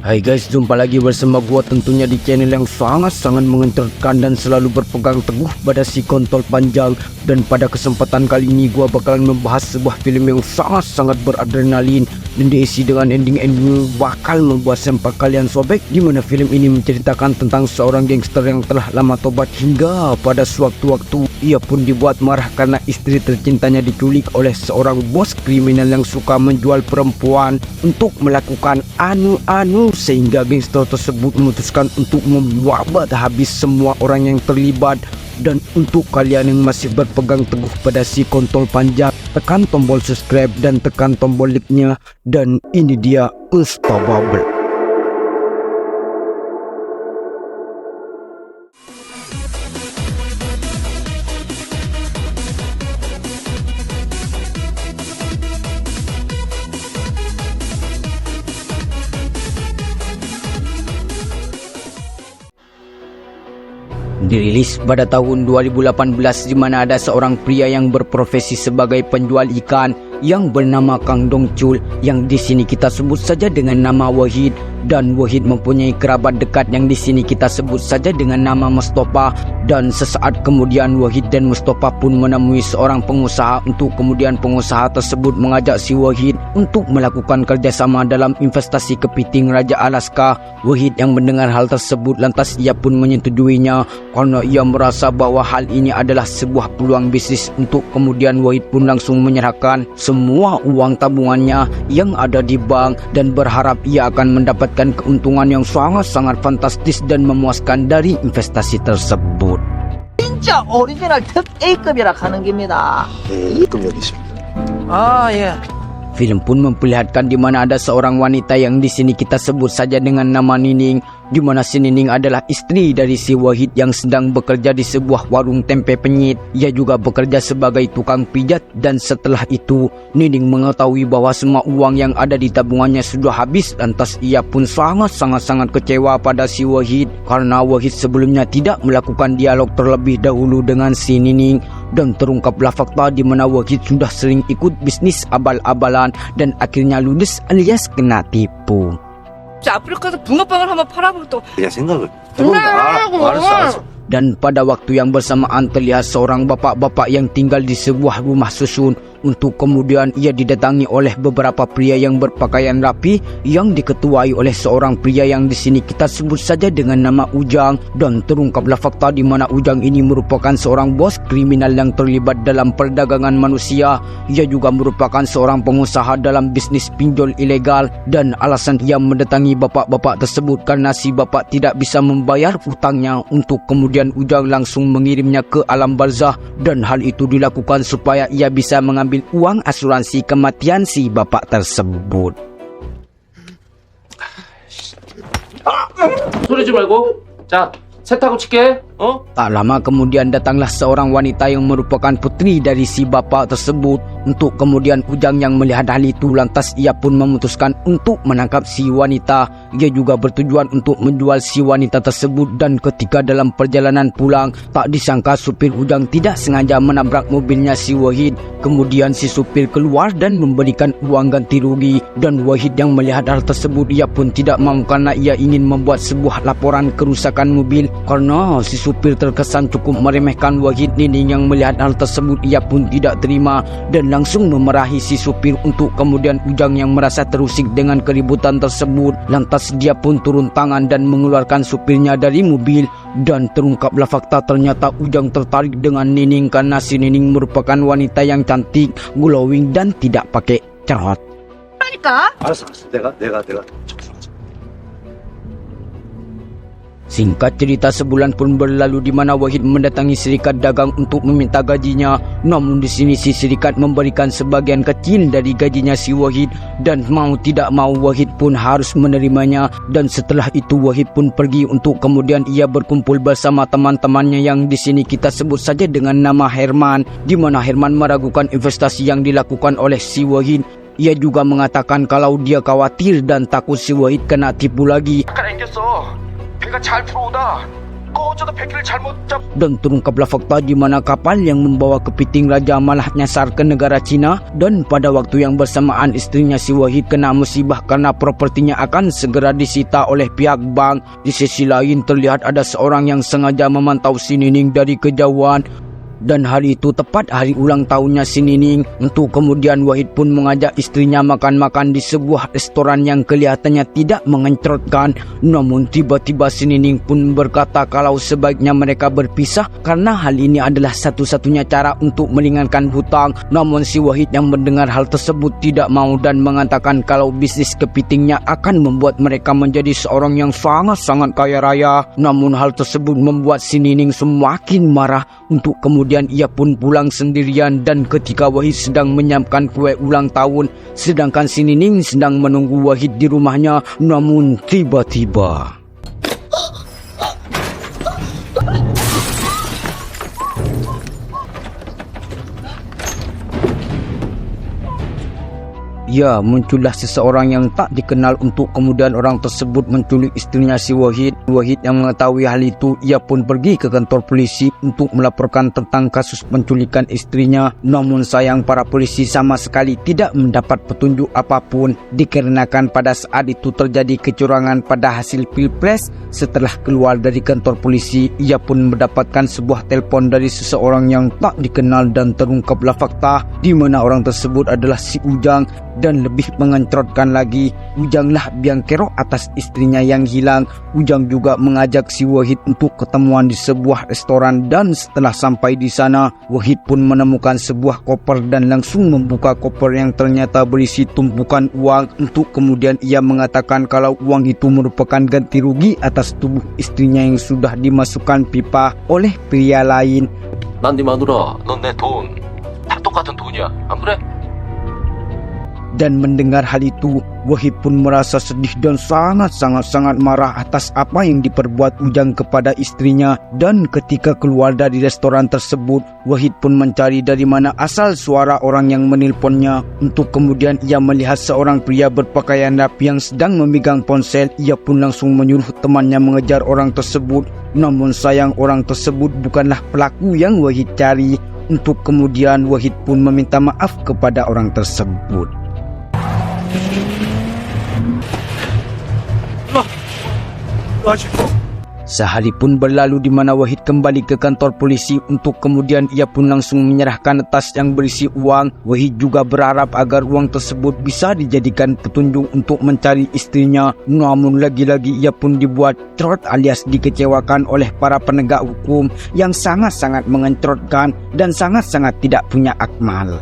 Hai guys, jumpa lagi bersama gua tentunya di channel yang sangat-sangat mengenterkan dan selalu berpegang teguh pada si kontol panjang. Dan pada kesempatan kali ini gua bakalan membahas sebuah film yang sangat-sangat beradrenalin dan diisi dengan ending-ending bakal membuat sempak kalian sobek, di mana film ini menceritakan tentang seorang gangster yang telah lama tobat hingga pada sewaktu-waktu ia pun dibuat marah karena istri tercintanya diculik oleh seorang bos kriminal yang suka menjual perempuan untuk melakukan anu-anu, sehingga gangster tersebut memutuskan untuk membabat habis semua orang yang terlibat. Dan untuk kalian yang masih berpegang teguh pada si kontol panjang, tekan tombol subscribe dan tekan tombol like-nya. Dan ini dia Unstoppable. Dirilis pada tahun 2018, di mana ada seorang pria yang berprofesi sebagai penjual ikan yang bernama Kang Dongchul, yang di sini kita sebut saja dengan nama Wahid. Dan Wahid mempunyai kerabat dekat yang di sini kita sebut saja dengan nama Mustafa. Dan sesaat kemudian Wahid dan Mustafa pun menemui seorang pengusaha, untuk kemudian pengusaha tersebut mengajak si Wahid untuk melakukan kerjasama dalam investasi kepiting Raja Alaska. Wahid yang mendengar hal tersebut lantas ia pun menyetujuinya karena ia merasa bahwa hal ini adalah sebuah peluang bisnis. Untuk kemudian Wahid pun langsung menyerahkan semua uang tabungannya yang ada di bank dan berharap ia akan mendapatkan keuntungan yang sangat-sangat fantastis dan memuaskan dari investasi tersebut. 진짜 오리지널 특 A급이라 하는 겁니다. A급 여기 있습니다. 아, 예. Film pun memperlihatkan di mana ada seorang wanita yang di sini kita sebut saja dengan nama Nining, di mana si Nining adalah istri dari si Wahid yang sedang bekerja di sebuah warung tempe penyit. Ia juga bekerja sebagai tukang pijat, dan setelah itu Nining mengetahui bahwa semua uang yang ada di tabungannya sudah habis. Lantas ia pun sangat-sangat kecewa pada si Wahid karena Wahid sebelumnya tidak melakukan dialog terlebih dahulu dengan si Nining. Dan terungkaplah fakta di mana Wahid sudah sering ikut bisnis abal-abalan dan akhirnya ludes alias kena tipu. 아프리카에서 붕어빵을 한번 팔아보고 또 내가 생각을 해본다. 알았어. Dan pada waktu yang bersamaan terlihat seorang bapak-bapak yang tinggal di sebuah rumah susun. Untuk kemudian ia didatangi oleh beberapa pria yang berpakaian rapi yang diketuai oleh seorang pria yang di sini kita sebut saja dengan nama Ujang. Dan terungkaplah fakta di mana Ujang ini merupakan seorang bos kriminal yang terlibat dalam perdagangan manusia. Ia juga merupakan seorang pengusaha dalam bisnis pinjol ilegal, dan alasan ia mendatangi bapak-bapak tersebut karena si bapak tidak bisa membayar utangnya. Untuk kemudian Ujang langsung mengirimnya ke alam barzah, dan hal itu dilakukan supaya ia bisa mengambil uang asuransi kematian si bapak tersebut. 소리지 말고. 자, 세타고 칠게. Tak lama kemudian datanglah seorang wanita yang merupakan putri dari si bapak tersebut. Untuk kemudian Ujang yang melihat hal itu lantas ia pun memutuskan untuk menangkap si wanita. Ia juga bertujuan untuk menjual si wanita tersebut. Dan ketika dalam perjalanan pulang, tak disangka supir Ujang tidak sengaja menabrak mobilnya si Wahid. Kemudian si supir keluar dan memberikan uang ganti rugi. Dan Wahid yang melihat hal tersebut, ia pun tidak mau karena ia ingin membuat sebuah laporan kerusakan mobil karena si supir terkesan cukup meremehkan Wahid. Nining yang melihat hal tersebut, ia pun tidak terima dan langsung memarahi si supir. Untuk kemudian Ujang yang merasa terusik dengan keributan tersebut, lantas dia pun turun tangan dan mengeluarkan supirnya dari mobil. Dan terungkaplah fakta ternyata Ujang tertarik dengan Nining karena si Nining merupakan wanita yang cantik, glowing dan tidak pakai cerot. 그러니까 알았어. 내가 Singkat cerita, sebulan pun berlalu di mana Wahid mendatangi serikat dagang untuk meminta gajinya. Namun di sini si serikat memberikan sebagian kecil dari gajinya si Wahid, dan mau tidak mau Wahid pun harus menerimanya. Dan setelah itu Wahid pun pergi untuk kemudian ia berkumpul bersama teman-temannya yang di sini kita sebut saja dengan nama Herman, di mana Herman meragukan investasi yang dilakukan oleh si Wahid. Ia juga mengatakan kalau dia khawatir dan takut si Wahid kena tipu lagi. 배가 잘 들어오다. Dan terungkaplah fakta di mana kapal yang membawa kepiting raja malah nyasar ke negara Cina, dan pada waktu yang bersamaan istrinya si Wahid kena musibah karena propertinya akan segera disita oleh pihak bank. Di sisi lain terlihat ada seorang yang sengaja memantau si Nining dari kejauhan. Dan hari itu tepat hari ulang tahunnya si Nining. Untuk kemudian Wahid pun mengajak istrinya makan-makan di sebuah restoran yang kelihatannya tidak mengencrotkan. Namun tiba-tiba si Nining pun berkata kalau sebaiknya mereka berpisah karena hal ini adalah satu-satunya cara untuk meringankan hutang. Namun si Wahid yang mendengar hal tersebut tidak mau dan mengatakan kalau bisnis kepitingnya akan membuat mereka menjadi seorang yang sangat-sangat kaya raya. Namun hal tersebut membuat si Nining semakin marah. Untuk kemudian ia pun pulang sendirian, dan ketika Wahid sedang menyiapkan kue ulang tahun, sedangkan si Nining sedang menunggu Wahid di rumahnya, namun tiba-tiba ya, muncullah seseorang yang tak dikenal. Untuk kemudian orang tersebut menculik istrinya si Wahid. Wahid yang mengetahui hal itu, ia pun pergi ke kantor polisi untuk melaporkan tentang kasus penculikan istrinya. Namun sayang para polisi sama sekali tidak mendapat petunjuk apapun, dikarenakan pada saat itu terjadi kecurangan pada hasil pilpres. Setelah keluar dari kantor polisi, ia pun mendapatkan sebuah telepon dari seseorang yang tak dikenal, dan terungkaplah fakta di mana orang tersebut adalah si Ujang. Dan lebih mengencrotkan lagi, Ujanglah biang kerok atas istrinya yang hilang. Ujang juga mengajak si Wahid untuk ketemuan di sebuah restoran, dan setelah sampai di sana, Wahid pun menemukan sebuah koper dan langsung membuka koper yang ternyata berisi tumpukan uang. Untuk kemudian ia mengatakan kalau uang itu merupakan ganti rugi atas tubuh istrinya yang sudah dimasukkan pipa oleh pria lain. 난 네 마누라, 넌 내 돈. 다 똑같은 돈이야. 안 그래? Dan mendengar hal itu, Wahid pun merasa sedih dan sangat marah atas apa yang diperbuat Ujang kepada istrinya. Dan ketika keluar dari restoran tersebut, Wahid pun mencari dari mana asal suara orang yang menelponnya. Untuk kemudian ia melihat seorang pria berpakaian rapi yang sedang memegang ponsel. Ia pun langsung menyuruh temannya mengejar orang tersebut. Namun sayang orang tersebut bukanlah pelaku yang Wahid cari. Untuk kemudian Wahid pun meminta maaf kepada orang tersebut. Sehari pun berlalu di mana Wahid kembali ke kantor polisi. Untuk kemudian ia pun langsung menyerahkan tas yang berisi uang. Wahid juga berharap agar uang tersebut bisa dijadikan petunjuk untuk mencari istrinya. Namun lagi-lagi ia pun dibuat cerot alias dikecewakan oleh para penegak hukum yang sangat-sangat mengencrotkan dan sangat-sangat tidak punya akmal.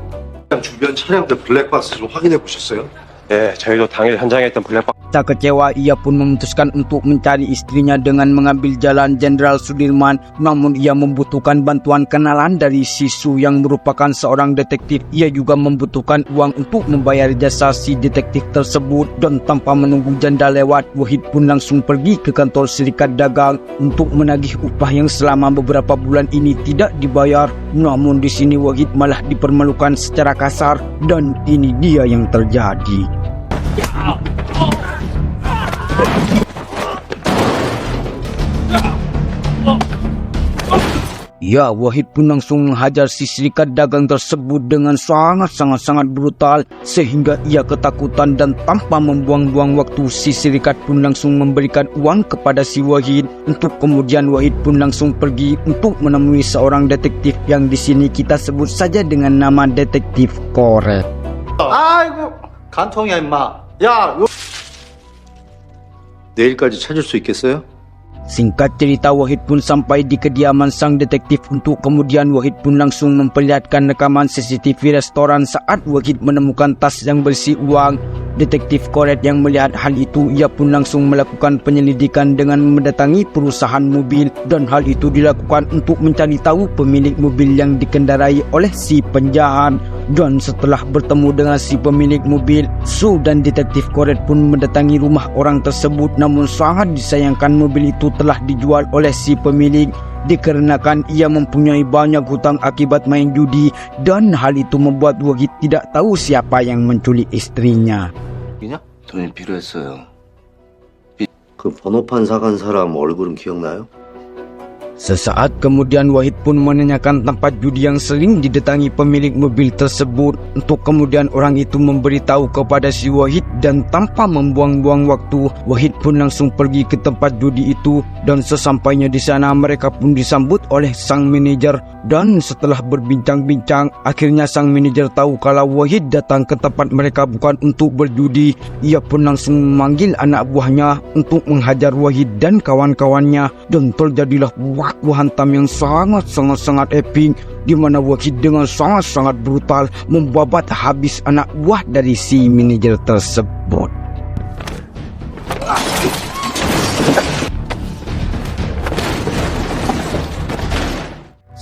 주변 차량들 블랙박스 좀 확인해 보셨어요? 네, 저희도 당일 현장에 있던 블랙박스 Tak kecewa, ia pun memutuskan untuk mencari istrinya dengan mengambil jalan Jenderal Sudirman. Namun ia membutuhkan bantuan kenalan dari Sisu yang merupakan seorang detektif. Ia juga membutuhkan uang untuk membayar jasa si detektif tersebut. Dan tanpa menunggu janda lewat, Wahid pun langsung pergi ke kantor Serikat Dagang untuk menagih upah yang selama beberapa bulan ini tidak dibayar. Namun di sini Wahid malah dipermalukan secara kasar, dan ini dia yang terjadi. Ya, Wahid pun langsung menghajar si Serikat Dagang tersebut dengan sangat brutal sehingga ia ketakutan, dan tanpa membuang-buang waktu si Serikat pun langsung memberikan uang kepada si Wahid. Untuk kemudian Wahid pun langsung pergi untuk menemui seorang detektif yang di sini kita sebut saja dengan nama Detektif Koret. 아이고 간통이야 임마. 야 내일까지 찾을 수 있겠어요? Singkat cerita, Wahid pun sampai di kediaman sang detektif. Untuk kemudian Wahid pun langsung memperlihatkan rekaman CCTV restoran saat Wahid menemukan tas yang berisi uang. Detektif Koret yang melihat hal itu, ia pun langsung melakukan penyelidikan dengan mendatangi perusahaan mobil, dan hal itu dilakukan untuk mencari tahu pemilik mobil yang dikendarai oleh si penjahat. Dan setelah bertemu dengan si pemilik mobil, Su dan Detektif Koret pun mendatangi rumah orang tersebut. Namun sangat disayangkan mobil itu telah dijual oleh si pemilik, dikarenakan ia mempunyai banyak hutang akibat main judi, dan hal itu membuat Wahid tidak tahu siapa yang menculik istrinya. 돈이 필요했어요. 그 번호판 사간 사람 얼굴은 기억나요? Sesaat kemudian Wahid pun menanyakan tempat judi yang sering didatangi pemilik mobil tersebut untuk kemudian orang itu memberitahu kepada si Wahid, dan tanpa membuang-buang waktu Wahid pun langsung pergi ke tempat judi itu, dan sesampainya di sana mereka pun disambut oleh sang manajer. Dan setelah berbincang-bincang akhirnya sang manajer tahu kalau Wahid datang ke tempat mereka bukan untuk berjudi. Ia pun langsung memanggil anak buahnya untuk menghajar Wahid dan kawan-kawannya, dan terjadilah baku hantam yang sangat epik di mana Wahid dengan sangat brutal membabat habis anak buah dari si manajer tersebut.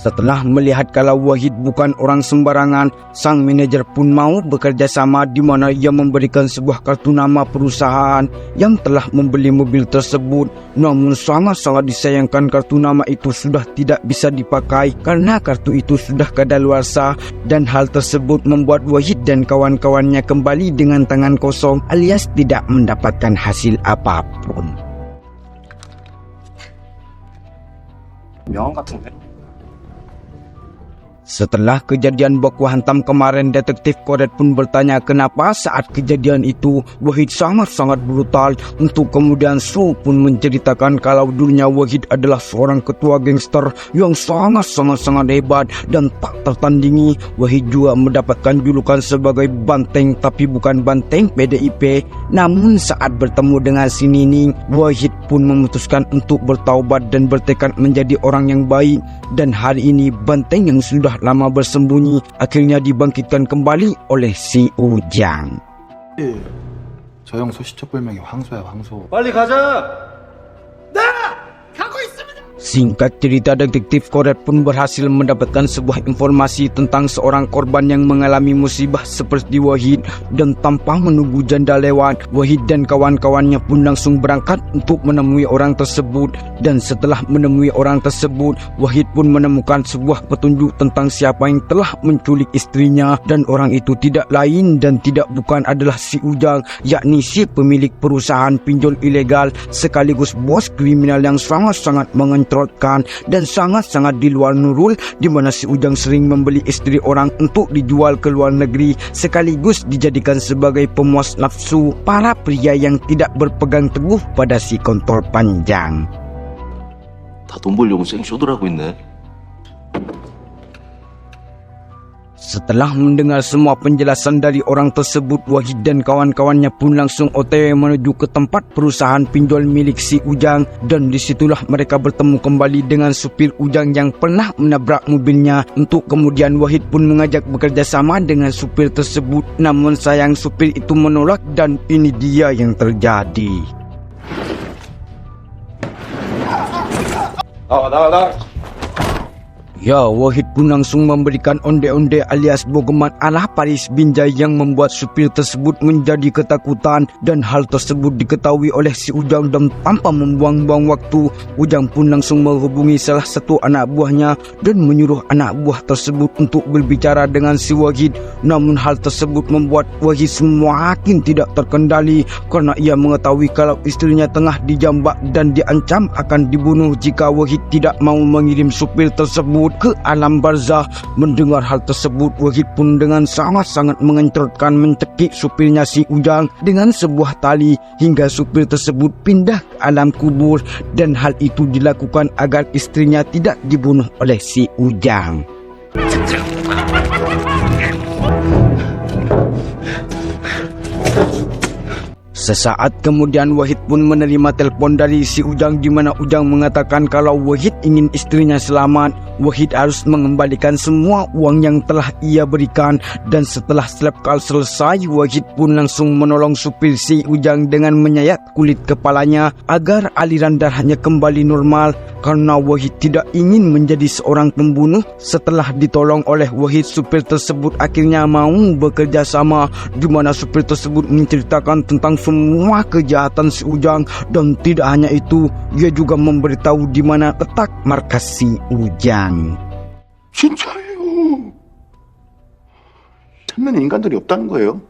Setelah melihat kalau Wahid bukan orang sembarangan, sang manajer pun mau bekerja sama, di mana ia memberikan sebuah kartu nama perusahaan yang telah membeli mobil tersebut. Namun sangat disayangkan kartu nama itu sudah tidak bisa dipakai karena kartu itu sudah kadaluarsa, dan hal tersebut membuat Wahid dan kawan-kawannya kembali dengan tangan kosong alias tidak mendapatkan hasil apapun. 명언 같은데? Setelah kejadian baku hantam kemarin, detektif Koret pun bertanya kenapa saat kejadian itu Wahid sangat brutal, untuk kemudian Su pun menceritakan kalau dulunya Wahid adalah seorang ketua gangster yang sangat hebat dan tak tertandingi. Wahid juga mendapatkan julukan sebagai banteng, tapi bukan banteng PDIP. Namun saat bertemu dengan si Nining, Wahid pun memutuskan untuk bertaubat dan bertekad menjadi orang yang baik. Dan hari ini banteng yang sudah lama bersembunyi akhirnya dibangkitkan kembali oleh si Ujang. 저 형 소시적불명이 황소야 황소. 빨리 가자! Singkat cerita, detektif Koret pun berhasil mendapatkan sebuah informasi tentang seorang korban yang mengalami musibah seperti Wahid, dan tanpa menunggu janda lewat, Wahid dan kawan-kawannya pun langsung berangkat untuk menemui orang tersebut. Dan setelah menemui orang tersebut, Wahid pun menemukan sebuah petunjuk tentang siapa yang telah menculik istrinya, dan orang itu tidak lain dan tidak bukan adalah si Ujang, yakni si pemilik perusahaan pinjol ilegal sekaligus bos kriminal yang sangat mengentrolkan dan sangat di luar nurul, di mana si Ujang sering membeli istri orang untuk dijual ke luar negeri sekaligus dijadikan sebagai pemuas nafsu para pria yang tidak berpegang teguh pada si kontol panjang. 다 돈 벌려고 생쇼들 하고 있네. Setelah mendengar semua penjelasan dari orang tersebut, Wahid dan kawan-kawannya pun langsung OTW menuju ke tempat perusahaan pinjol milik si Ujang, dan disitulah mereka bertemu kembali dengan supir Ujang yang pernah menabrak mobilnya, untuk kemudian Wahid pun mengajak bekerja sama dengan supir tersebut. Namun sayang supir itu menolak, dan ini dia yang terjadi. 나와. Ya, Wahid pun langsung memberikan onde-onde alias bogeman ala Paris Binjai yang membuat supir tersebut menjadi ketakutan, dan hal tersebut diketahui oleh si Ujang, dan tanpa membuang-buang waktu Ujang pun langsung menghubungi salah satu anak buahnya dan menyuruh anak buah tersebut untuk berbicara dengan si Wahid. Namun hal tersebut membuat Wahid semakin tidak terkendali karena ia mengetahui kalau istrinya tengah dijambak dan diancam akan dibunuh jika Wahid tidak mau mengirim supir tersebut ke alam barzah. Mendengar hal tersebut, Wahid pun dengan sangat mengentrotkan mencekik supirnya si Ujang dengan sebuah tali hingga supir tersebut pindah ke alam kubur, dan hal itu dilakukan agar istrinya tidak dibunuh oleh si Ujang. Sesaat kemudian Wahid pun menerima telepon dari si Ujang, di mana Ujang mengatakan kalau Wahid ingin istrinya selamat, Wahid harus mengembalikan semua uang yang telah ia berikan. Dan setelah slap call selesai, Wahid pun langsung menolong supir si Ujang dengan menyayat kulit kepalanya agar aliran darahnya kembali normal, karena Wahid tidak ingin menjadi seorang pembunuh. Setelah ditolong oleh Wahid, supir tersebut akhirnya mau bekerja sama, di mana supir tersebut menceritakan tentang semua kejahatan si Ujang, dan tidak hanya itu, ia juga memberitahu di mana letak markas si Ujang. 진짜예요. 천면에 인간들이 없다는 거예요.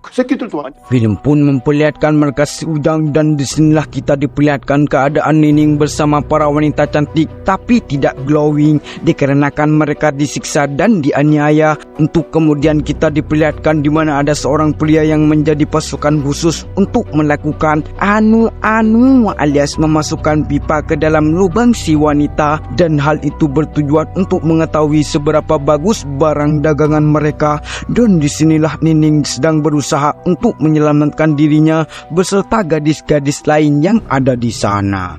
그 새끼들도 완전 Filem pun memperlihatkan mereka si Ujang dan disinilah kita diperlihatkan keadaan Nining bersama para wanita cantik tapi tidak glowing dikarenakan mereka disiksa dan dianiaya. Untuk kemudian kita diperlihatkan di mana ada seorang pria yang menjadi pasukan khusus untuk melakukan anu-anu alias memasukkan pipa ke dalam lubang si wanita, dan hal itu bertujuan untuk mengetahui seberapa bagus barang dagangan mereka. Dan disinilah Nining sedang berusaha untuk menyelamatkan dirinya beserta gadis-gadis lain yang ada di sana.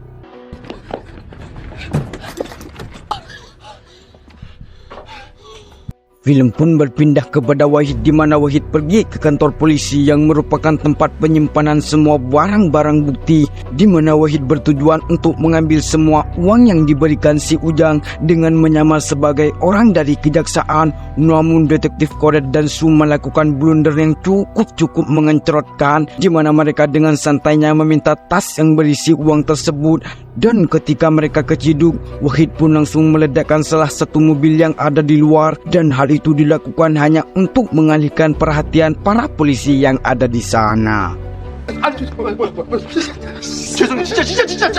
Filem pun berpindah kepada Wahid di mana Wahid pergi ke kantor polisi yang merupakan tempat penyimpanan semua barang-barang bukti, di mana Wahid bertujuan untuk mengambil semua uang yang diberikan si Ujang dengan menyamar sebagai orang dari kejaksaan. Namun detektif Koret dan Su melakukan blunder yang cukup mengencerotkan, di mana mereka dengan santainya meminta tas yang berisi uang tersebut. Dan ketika mereka keciduk, Wahid pun langsung meledakkan salah satu mobil yang ada di luar, dan hal itu dilakukan hanya untuk mengalihkan perhatian para polisi yang ada di sana. 죄송해요. 진짜.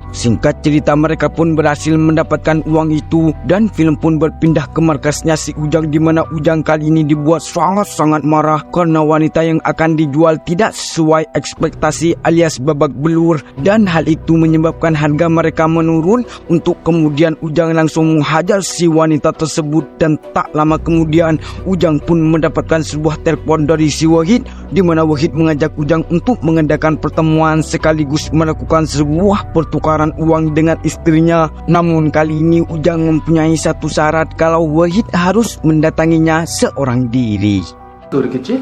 Singkat cerita, mereka pun berhasil mendapatkan uang itu dan film pun berpindah ke markasnya si Ujang, di mana Ujang kali ini dibuat sangat-sangat marah karena wanita yang akan dijual tidak sesuai ekspektasi alias babak belur, dan hal itu menyebabkan harga mereka menurun. Untuk kemudian Ujang langsung menghajar si wanita tersebut, dan tak lama kemudian Ujang pun mendapatkan sebuah telepon dari si Wahid, di mana Wahid mengajak Ujang untuk mengadakan pertemuan sekaligus melakukan sebuah pertukaran uang dengan istrinya. Namun kali ini Ujang mempunyai satu syarat kalau Wahid harus mendatanginya seorang diri. 그랬겠지?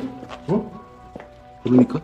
어? 그러니까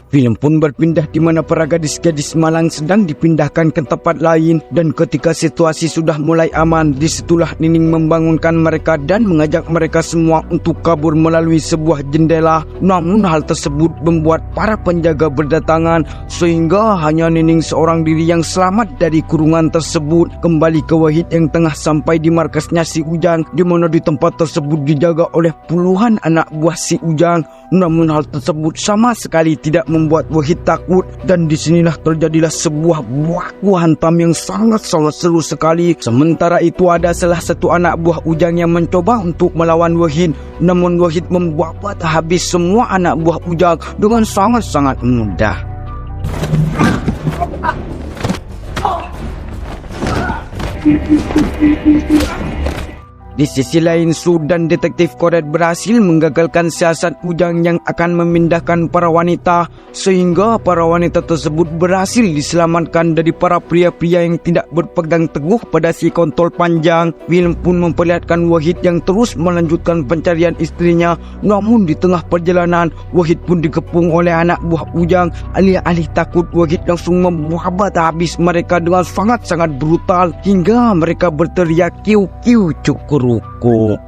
Film pun berpindah di mana para gadis-gadis malang sedang dipindahkan ke tempat lain, dan ketika situasi sudah mulai aman, disitulah Nining membangunkan mereka dan mengajak mereka semua untuk kabur melalui sebuah jendela. Namun hal tersebut membuat para penjaga berdatangan, sehingga hanya Nining seorang diri yang selamat dari kurungan tersebut. Kembali ke Wahid yang tengah sampai di markasnya si Ujang, di mana di tempat tersebut dijaga oleh puluhan anak buah si Ujang. Namun hal tersebut sama sekali tidak membuat Wahid takut, dan disinilah terjadilah sebuah baku hantam yang sangat-sangat seru sekali. Sementara itu ada salah satu anak buah Ujang yang mencoba untuk melawan Wahid, namun Wahid membabat habis semua anak buah Ujang dengan sangat-sangat mudah. Di sisi lain, Su dan detektif Koret berhasil menggagalkan siasat Ujang yang akan memindahkan para wanita, sehingga para wanita tersebut berhasil diselamatkan dari para pria-pria yang tidak berpegang teguh pada si kontol panjang. Film pun memperlihatkan Wahid yang terus melanjutkan pencarian istrinya. Namun di tengah perjalanan, Wahid pun dikepung oleh anak buah Ujang. Alih-alih takut, Wahid langsung membabat habis mereka dengan sangat-sangat brutal, hingga mereka berteriak kiu-kiu cukur ruko.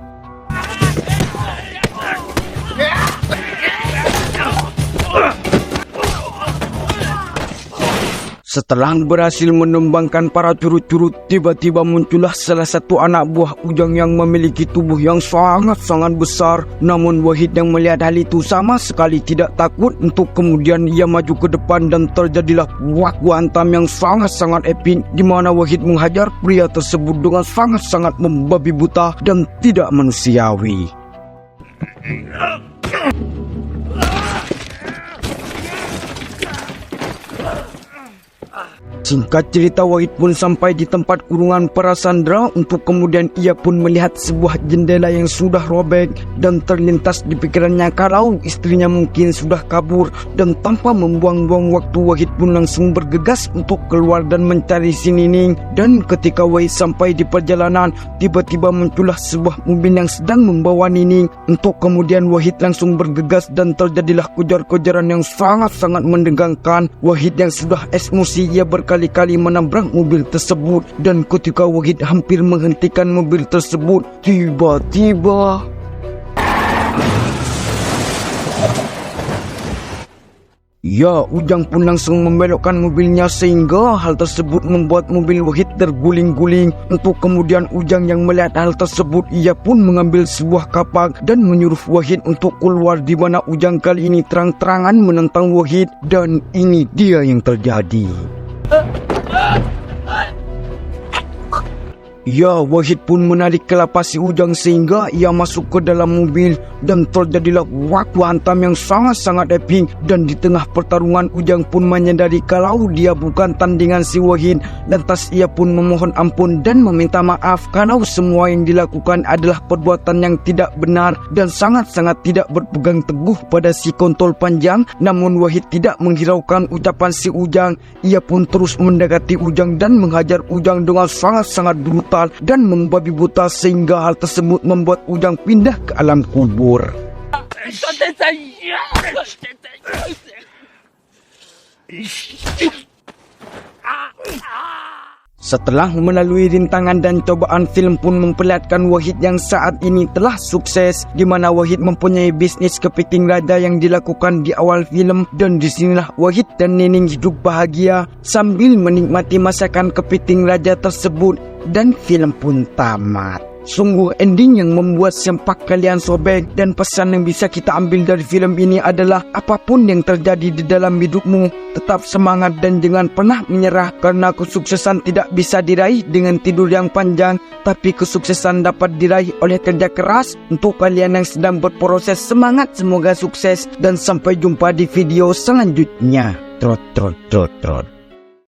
Setelah berhasil menumbangkan para curut-curut, tiba-tiba muncullah salah satu anak buah Ujang yang memiliki tubuh yang sangat-sangat besar. Namun Wahid yang melihat hal itu sama sekali tidak takut. Untuk kemudian ia maju ke depan dan terjadilah baku hantam yang sangat-sangat epik, di mana Wahid menghajar pria tersebut dengan sangat-sangat membabi buta dan tidak manusiawi. Singkat cerita, Wahid pun sampai di tempat kurungan para sandera. Untuk kemudian ia pun melihat sebuah jendela yang sudah robek, dan terlintas di pikirannya kalau istrinya mungkin sudah kabur. Dan tanpa membuang-buang waktu, Wahid pun langsung bergegas untuk keluar dan mencari si Nining. Dan ketika Wahid sampai di perjalanan, tiba-tiba muncullah sebuah mobil yang sedang membawa Nining. Untuk kemudian Wahid langsung bergegas dan terjadilah kejar-kejaran yang sangat-sangat menegangkan. Wahid yang sudah emosi, ia berkali-kali menabrak mobil tersebut, dan ketika Wahid hampir menghentikan mobil tersebut, tiba-tiba Ya, Ujang pun langsung membelokkan mobilnya sehingga hal tersebut membuat mobil Wahid terguling-guling. Untuk kemudian Ujang yang melihat hal tersebut, ia pun mengambil sebuah kapak dan menyuruh Wahid untuk keluar, di mana Ujang kali ini terang-terangan menentang Wahid, dan ini dia yang terjadi. Ya, Wahid pun menarik kelapa si Ujang sehingga ia masuk ke dalam mobil dan terjadilah waktu hantam yang sangat-sangat epik. Dan di tengah pertarungan, Ujang pun menyadari kalau dia bukan tandingan si Wahid. Lantas ia pun memohon ampun dan meminta maaf kalau semua yang dilakukan adalah perbuatan yang tidak benar dan sangat-sangat tidak berpegang teguh pada si kontol panjang. Namun Wahid tidak menghiraukan ucapan si Ujang. Ia pun terus mendekati Ujang dan menghajar Ujang dengan sangat-sangat brutal dan membabi buta, sehingga hal tersebut membuat Ujang pindah ke alam kubur. Setelah melalui rintangan dan cobaan, film pun memperlihatkan Wahid yang saat ini telah sukses, di mana Wahid mempunyai bisnis kepiting raja yang dilakukan di awal film. Dan disinilah Wahid dan Nining hidup bahagia sambil menikmati masakan kepiting raja tersebut, dan film pun tamat. Sungguh ending yang membuat sempak kalian sobek. Dan pesan yang bisa kita ambil dari film ini adalah apapun yang terjadi di dalam hidupmu, tetap semangat dan jangan pernah menyerah, karena kesuksesan tidak bisa diraih dengan tidur yang panjang, tapi kesuksesan dapat diraih oleh kerja keras. Untuk kalian yang sedang berproses, semangat, semoga sukses dan sampai jumpa di video selanjutnya. Trot trot trot trot.